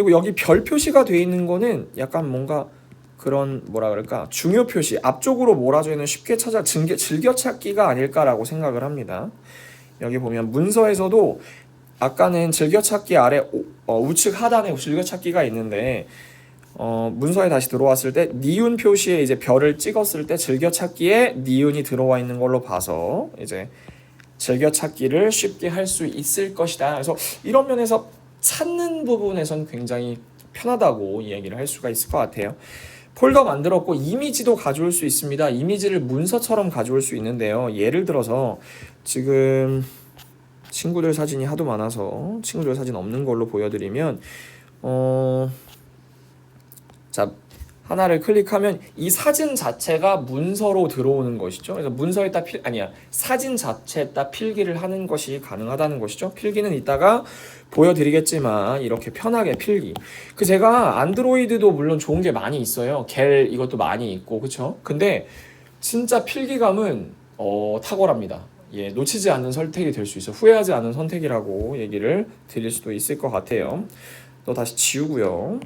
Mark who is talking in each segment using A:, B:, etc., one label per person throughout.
A: 그리고 여기 별 표시가 되어 있는 거는 약간 뭔가 그런 뭐라 그럴까 중요 표시 앞쪽으로 몰아져 있는 쉽게 찾아 즐겨찾기가 아닐까라고 생각을 합니다. 여기 보면 문서에서도 아까는 즐겨찾기 아래 우측 하단에 즐겨찾기가 있는데 문서에 다시 들어왔을 때 니은 표시에 이제 별을 찍었을 때 즐겨찾기에 니은이 들어와 있는 걸로 봐서 이제 즐겨찾기를 쉽게 할 수 있을 것이다. 그래서 이런 면에서 찾는 부분에선 굉장히 편하다고 이야기를 할 수가 있을 것 같아요. 폴더 만들었고 이미지도 가져올 수 있습니다. 이미지를 문서처럼 가져올 수 있는데요. 예를 들어서 지금 친구들 사진이 하도 많아서 친구들 사진 없는 걸로 보여드리면 자 하나를 클릭하면 이 사진 자체가 문서로 들어오는 것이죠. 그래서 문서에다 사진 자체에다 필기를 하는 것이 가능하다는 것이죠. 필기는 이따가 보여드리겠지만 이렇게 편하게 필기. 제가 안드로이드도 물론 좋은 게 많이 있어요. 겔 이것도 많이 있고 그쵸? 근데 진짜 필기감은 탁월합니다. 예, 놓치지 않는 선택이 될 수 있어. 후회하지 않는 선택이라고 얘기를 드릴 수도 있을 것 같아요. 또 다시 지우고요.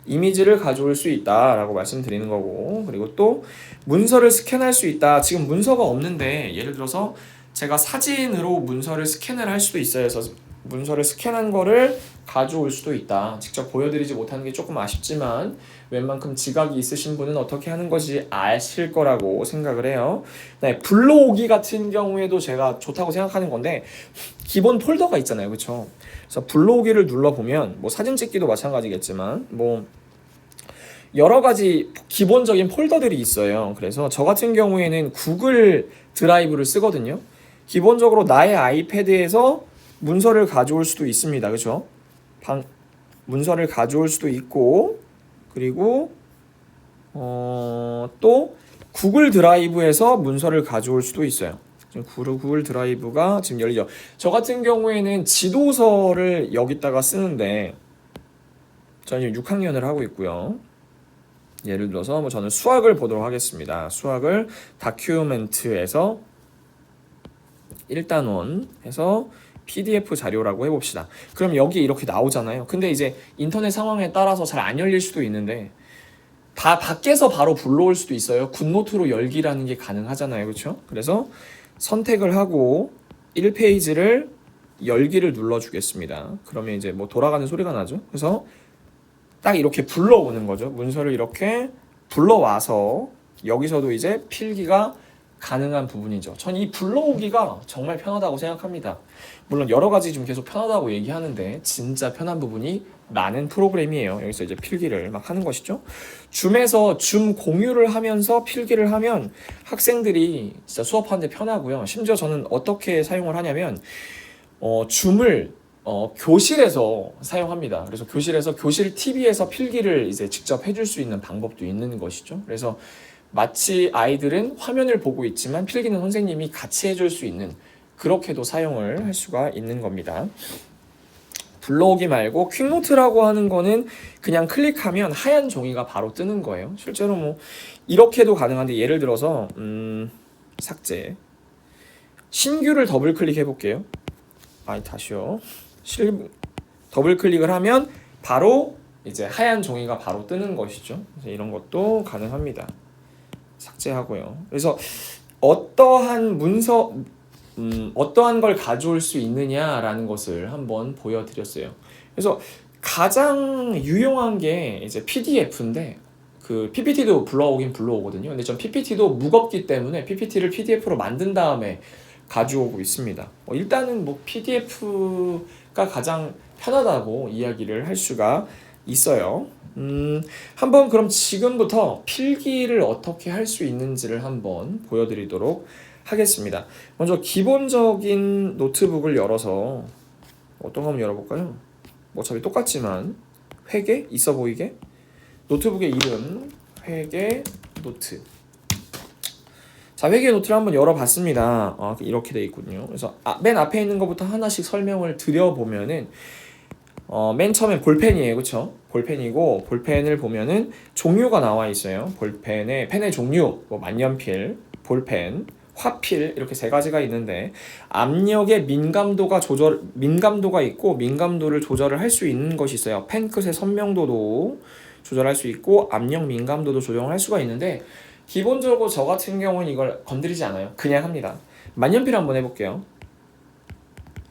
A: 이미지를 가져올 수 있다라고 말씀드리는 거고, 그리고 또 문서를 스캔할 수 있다. 지금 문서가 없는데 예를 들어서 제가 사진으로 문서를 스캔을 할 수도 있어요. 그래서 문서를 스캔한 거를 가져올 수도 있다. 직접 보여드리지 못하는 게 조금 아쉽지만 웬만큼 지각이 있으신 분은 어떻게 하는 것이 아실 거라고 생각을 해요. 네, 불러오기 같은 경우에도 제가 좋다고 생각하는 건데 기본 폴더가 있잖아요. 그렇죠? 그래서 불러오기를 눌러보면 뭐 사진 찍기도 마찬가지겠지만 뭐 여러 가지 기본적인 폴더들이 있어요. 그래서 저 같은 경우에는 구글 드라이브를 쓰거든요. 기본적으로 나의 아이패드에서 문서를 가져올 수도 있습니다. 그렇죠? 문서를 가져올 수도 있고 그리고 또 구글 드라이브에서 문서를 가져올 수도 있어요. 지금 구글 드라이브가 지금 열리죠. 저 같은 경우에는 지도서를 여기다가 쓰는데 저는 6학년을 하고 있고요. 예를 들어서 저는 수학을 보도록 하겠습니다. 수학을 다큐멘트에서 1단원 해서 PDF 자료라고 해봅시다. 그럼 여기 이렇게 나오잖아요. 근데 이제 인터넷 상황에 따라서 잘 안 열릴 수도 있는데 다 밖에서 바로 불러올 수도 있어요. 굿노트로 열기라는 게 가능하잖아요. 그렇죠? 그래서 선택을 하고 1페이지를 열기를 눌러주겠습니다. 그러면 이제 뭐 돌아가는 소리가 나죠. 그래서 딱 이렇게 불러오는 거죠. 문서를 이렇게 불러와서 여기서도 이제 필기가 가능한 부분이죠. 전 이 불러오기가 정말 편하다고 생각합니다. 물론 여러 가지 좀 계속 편하다고 얘기하는데 진짜 편한 부분이 많은 프로그램이에요. 여기서 이제 필기를 막 하는 것이죠. 줌에서 줌 공유를 하면서 필기를 하면 학생들이 진짜 수업하는데 편하고요. 심지어 저는 어떻게 사용을 하냐면 줌을 교실에서 사용합니다. 그래서 교실 TV에서 필기를 이제 직접 해줄 수 있는 방법도 있는 것이죠. 그래서 마치 아이들은 화면을 보고 있지만 필기는 선생님이 같이 해줄 수 있는 그렇게도 사용을 할 수가 있는 겁니다. 불러오기 말고 퀵노트라고 하는 거는 그냥 클릭하면 하얀 종이가 바로 뜨는 거예요. 실제로 뭐 이렇게도 가능한데 예를 들어서 삭제 신규를 더블 클릭해 볼게요. 다시요. 더블 클릭을 하면 바로 이제 하얀 종이가 바로 뜨는 것이죠. 그래서 이런 것도 가능합니다. 삭제하고요. 그래서 어떠한 어떠한 걸 가져올 수 있느냐라는 것을 한번 보여드렸어요. 그래서 가장 유용한 게 이제 PDF인데 그 PPT도 불러오거든요. 근데 전 PPT도 무겁기 때문에 PPT를 PDF로 만든 다음에 가져오고 있습니다. 일단은 뭐 PDF가 가장 편하다고 이야기를 할 수가 있어요. 한번 그럼 지금부터 필기를 어떻게 할 수 있는지를 한번 보여드리도록 하겠습니다. 먼저 기본적인 노트북을 열어서 어떤 거 한번 열어볼까요? 어차피 똑같지만 회계 있어 보이게 노트북의 이름 회계 노트. 자, 회계 노트를 한번 열어봤습니다. 이렇게 돼 있군요. 그래서 맨 앞에 있는 것부터 하나씩 설명을 드려보면은 맨 처음에 볼펜이에요. 그쵸? 볼펜이고 볼펜을 보면은 종류가 나와 있어요. 펜의 종류, 뭐 만년필, 볼펜, 화필 이렇게 세 가지가 있는데 압력의 민감도가 있고 민감도를 조절을 할 수 있는 것이 있어요. 펜끝의 선명도도 조절할 수 있고 압력 민감도도 조정을 할 수가 있는데 기본적으로 저 같은 경우는 이걸 건드리지 않아요. 그냥 합니다. 만년필 한번 해볼게요.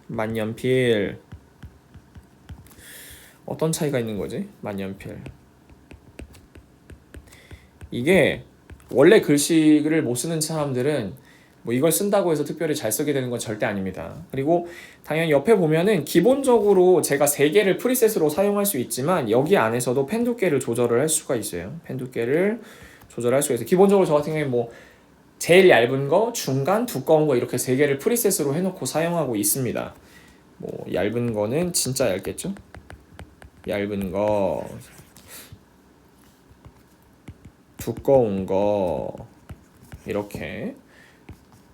A: 만년필 어떤 차이가 있는 거지? 만년필 이게 원래 글씨를 못 쓰는 사람들은 뭐 이걸 쓴다고 해서 특별히 잘 쓰게 되는 건 절대 아닙니다. 그리고 당연히 옆에 보면은 기본적으로 제가 3개를 프리셋으로 사용할 수 있지만 여기 안에서도 펜 두께를 조절을 할 수가 있어요. 펜 두께를 조절할 수가 있어요. 기본적으로 저 같은 경우에 뭐 제일 얇은 거, 중간, 두꺼운 거 이렇게 3개를 프리셋으로 해놓고 사용하고 있습니다. 뭐 얇은 거는 진짜 얇겠죠? 얇은 거, 두꺼운 거 이렇게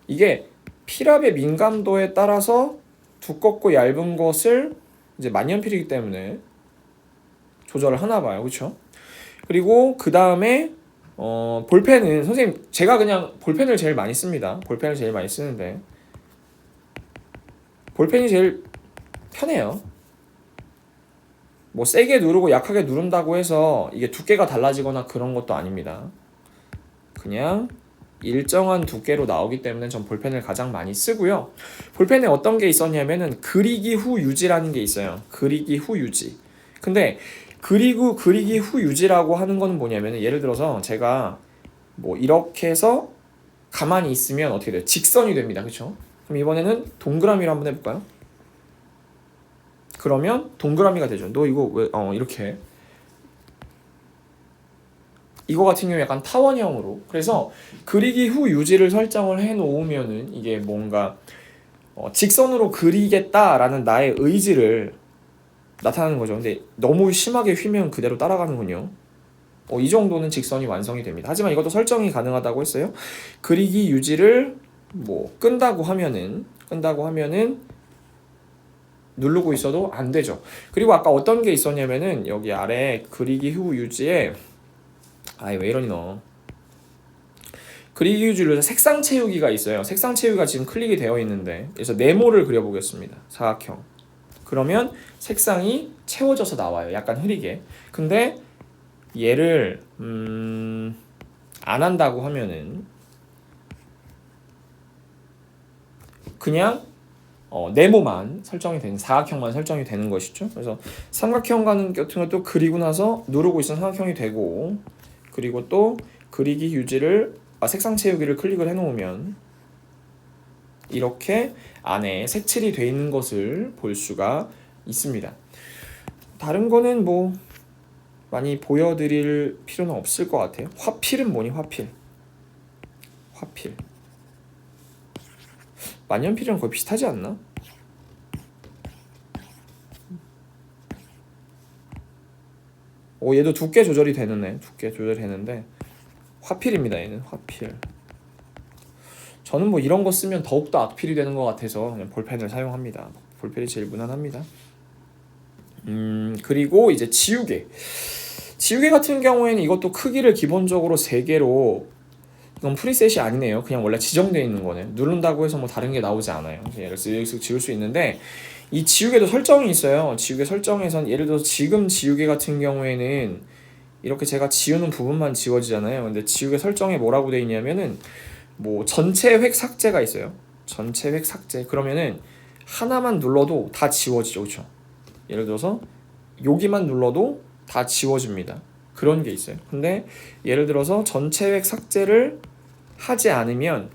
A: 이게 필압의 민감도에 따라서 두껍고 얇은 것을 이제 만년필이기 때문에 조절을 하나 봐요. 그렇죠? 그리고 그 다음에 볼펜은 선생님 제가 그냥 볼펜을 제일 많이 씁니다. 볼펜을 제일 많이 쓰는데 볼펜이 제일 편해요. 뭐 세게 누르고 약하게 누른다고 해서 이게 두께가 달라지거나 그런 것도 아닙니다. 그냥 일정한 두께로 나오기 때문에 전 볼펜을 가장 많이 쓰고요. 볼펜에 어떤 게 있었냐면은 그리기 후 유지라는 게 있어요. 그리기 후 유지. 근데 그리기 후 유지라고 하는 거는 뭐냐면은 예를 들어서 제가 뭐 이렇게 해서 가만히 있으면 어떻게 돼요? 직선이 됩니다. 그렇죠? 그럼 이번에는 동그라미로 한번 해볼까요? 그러면 동그라미가 되죠. 너 이거 왜 이렇게 이거 같은 경우 약간 타원형으로 그래서 그리기 후 유지를 설정을 해 놓으면은 이게 뭔가 직선으로 그리겠다라는 나의 의지를 나타나는 거죠. 근데 너무 심하게 휘면 그대로 따라가는군요. 이 정도는 직선이 완성이 됩니다. 하지만 이것도 설정이 가능하다고 했어요. 그리기 유지를 뭐 끈다고 하면은 누르고 있어도 안 되죠. 그리고 아까 어떤 게 있었냐면은 여기 아래 그리기 후 유지에 왜 이러니 너. 그리기 유지를 색상 채우기가 있어요. 색상 채우기가 지금 클릭이 되어 있는데 그래서 네모를 그려보겠습니다. 사각형. 그러면 색상이 채워져서 나와요. 약간 흐리게. 근데 얘를 안 한다고 하면은 그냥 네모만 설정이 되는 사각형만 설정이 되는 것이죠. 그래서 삼각형 같은 것도 그리고 나서 누르고 있으면 삼각형이 되고 그리고 또 그리기 유지를 색상 채우기를 클릭을 해놓으면 이렇게 안에 색칠이 되어 있는 것을 볼 수가 있습니다. 다른 거는 뭐 많이 보여드릴 필요는 없을 것 같아요. 화필은 뭐니? 화필 만년필이랑 거의 비슷하지 않나? 얘도 두께 조절이 되는 두께 조절되는데 화필입니다. 얘는 화필. 저는 뭐 이런 거 쓰면 더욱더 악필이 되는 것 같아서 그냥 볼펜을 사용합니다. 볼펜이 제일 무난합니다. 그리고 이제 지우개 같은 경우에는 이것도 크기를 기본적으로 3개로 이건 프리셋이 아니네요. 그냥 원래 지정되어 있는 거네. 누른다고 해서 뭐 다른 게 나오지 않아요. 얘를 쓱쓱 지울 수 있는데 이 지우개도 설정이 있어요. 지우개 설정에선 예를 들어서 지금 지우개 같은 경우에는 이렇게 제가 지우는 부분만 지워지잖아요. 근데 지우개 설정에 뭐라고 되어 있냐면은 뭐 전체 획 삭제가 있어요. 전체 획 삭제. 그러면은 하나만 눌러도 다 지워지죠. 그렇죠? 예를 들어서 여기만 눌러도 다 지워집니다. 그런 게 있어요. 근데 예를 들어서 전체 획 삭제를 하지 않으면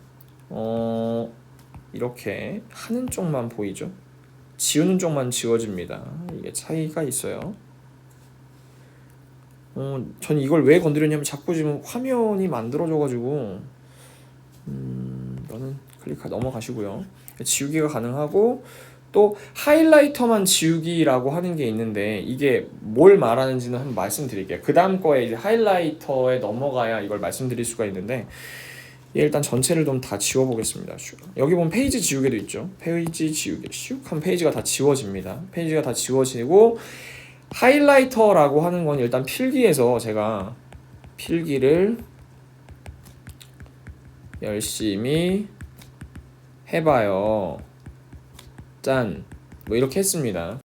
A: 이렇게 하는 쪽만 보이죠. 지우는 쪽만 지워집니다. 이게 차이가 있어요. 전 이걸 왜 건드렸냐면 자꾸 지금 화면이 만들어져가지고 이거는 클릭 넘어가시고요. 지우기가 가능하고 또 하이라이터만 지우기라고 하는 게 있는데 이게 뭘 말하는지는 한번 말씀드릴게요. 그 다음 거에 이제 하이라이터에 넘어가야 이걸 말씀드릴 수가 있는데 일단 전체를 좀 다 지워보겠습니다. 여기 보면 페이지 지우개도 있죠. 페이지 지우개 슉 한 페이지가 다 지워집니다. 페이지가 다 지워지고 하이라이터라고 하는 건 일단 필기에서 제가 필기를 열심히 해봐요. 짠. 뭐 이렇게 했습니다.